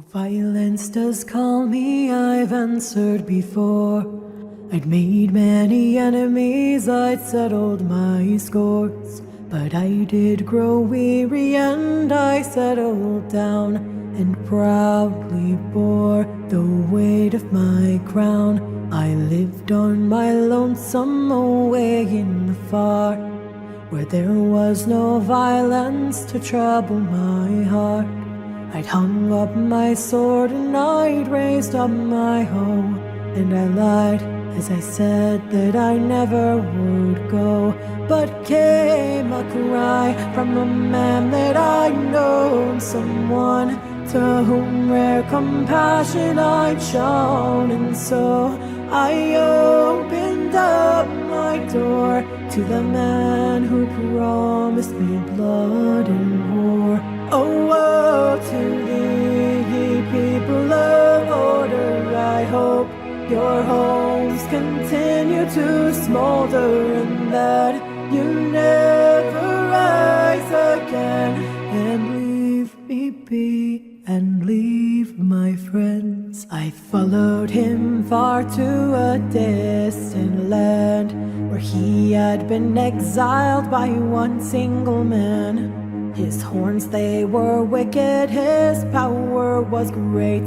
Violence does call me, I've answered before. I'd made many enemies, I'd settled my scores. But I did grow weary and I settled down and proudly bore the weight of my crown. I lived on my lonesome away in the far, where there was no violence to trouble my heart. I'd hung up my sword and I'd raised up my hoe, and I lied as I said that I never would go. But came a cry from a man that I'd known, someone to whom rare compassion I'd shown. And so I opened up my door to the man who promised me blood and war. Oh, woe to thee, ye people of order, I hope your homes continue to smolder, and that you never rise again and leave me be and leave my friends. I followed him far to a distant land, where he had been exiled by one single man. His horns, they were wicked, his power was great,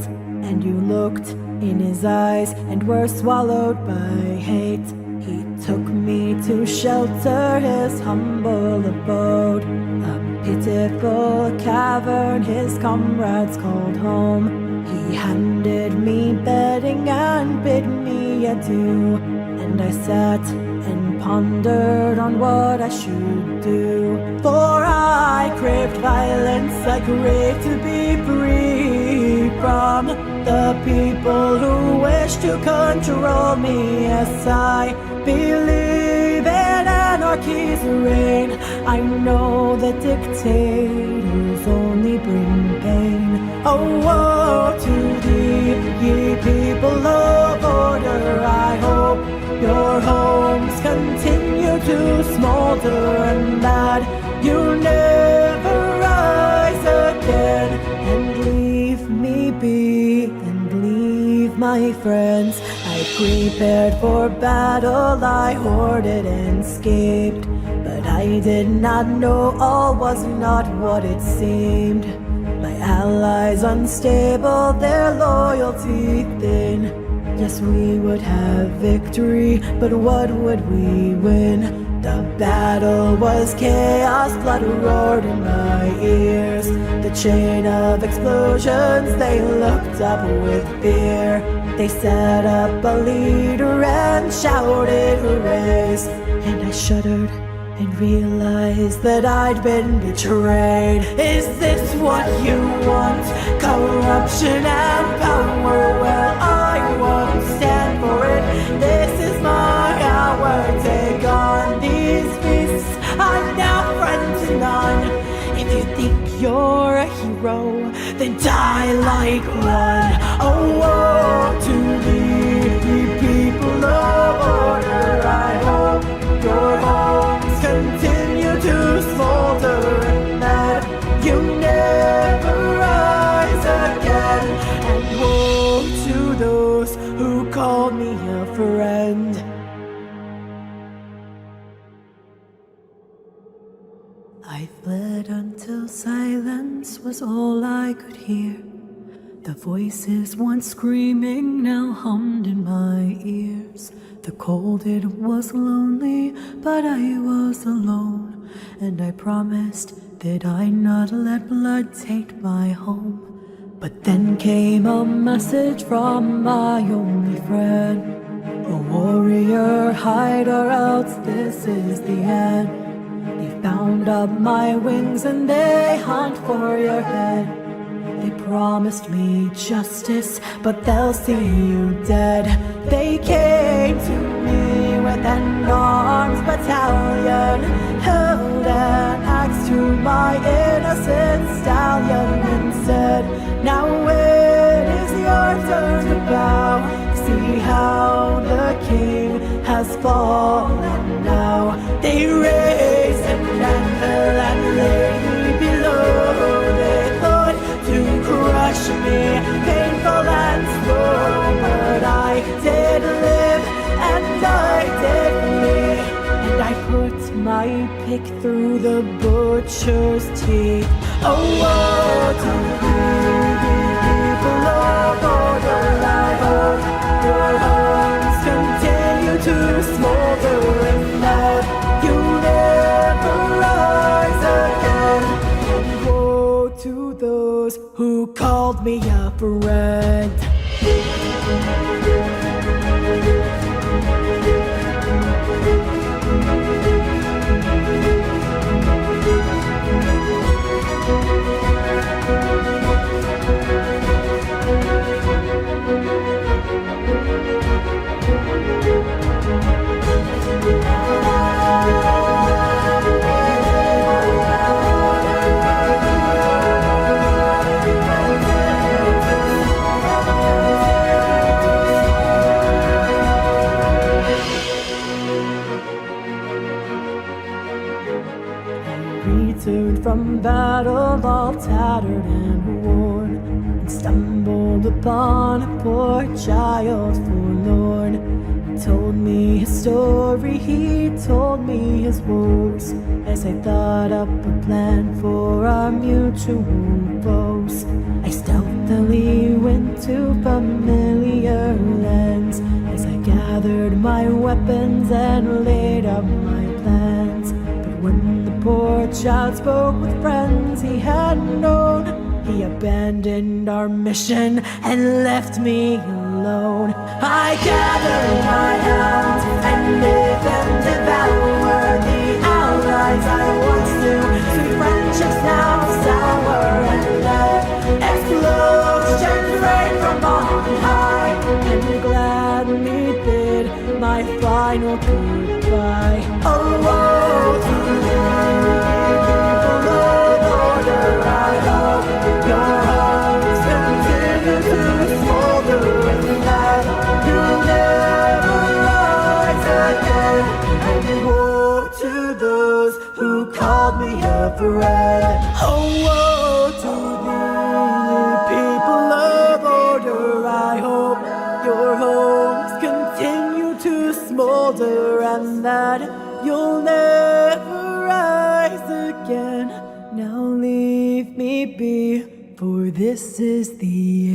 and you looked in his eyes and were swallowed by hate. He took me to shelter his humble abode, a pitiful cavern his comrades called home. He handed me bedding and bid me adieu, and I sat and pondered on what I should do. For I craved violence, I craved to be free from the people who wish to control me. Yes, I believe in anarchy's reign. I know that dictators only bring pain. Oh, woe to thee, ye people of order, I hope your homes continue to smolder, and that you never rise again and leave me be and leave my friends. I prepared for battle, I hoarded and escaped, but I did not know all was not what it seemed. My allies unstable, their loyalty thin. Yes, we would have victory, but what would we win? The battle was chaos, blood roared in my ears. The chain of explosions, they looked up with fear. They set up a leader and shouted hoorays, and I shuddered and realized that I'd been betrayed. Is this what you want? Corruption and power? Well, I won't stand for it. This is my hour. Take on these beasts, I'm now friend to none. If you think you're a hero, then die like one. Oh, woe to thee, ye people of order, I hope your homes continue to smolder, and that you never rise again. And woe to those who called me a friend. I fled until silence was all I could hear. The voices once screaming now hummed in my ears. The cold, it was lonely, but I was alone, and I promised that I'd not let blood taint my home. But then came a message from my only friend. A warrior, hide or else this is the end. They bound up my wings and they hunt for your head. They promised me justice, but they'll see you dead. They came to me with an arms battalion, held an axe to my innocent stallion, and said, now it is your turn to bow. See how the king has fallen now. They raised an anthem and laid me below. They thought to crush me butcher's teeth. Oh, woe to the people of order. I hope your homes continue to smolder and that you never rise again. And woe to those who called me a friend. Returned from battle all tattered and worn, and stumbled upon a poor child forlorn. He told me his story, he told me his woes, as I thought up a plan for our mutual foes. I stealthily went to familiar lands, as I gathered my weapons and laid out my plans. When the poor child spoke with friends he had known, he abandoned our mission and left me alone. I gathered my hounds and made them devour the allies I once knew. Sweet friendships now sour, and let explosions rain from on high, and gladly bid my final goodbye. Oh, woe to the people of order. I hope your hearts continue to smolder and that you'll never rise again. And woe to those who called me a friend. Oh, woe to the people of order. I hope your homes continue to smolder and that you'll never rise again. Now leave me be, for this is the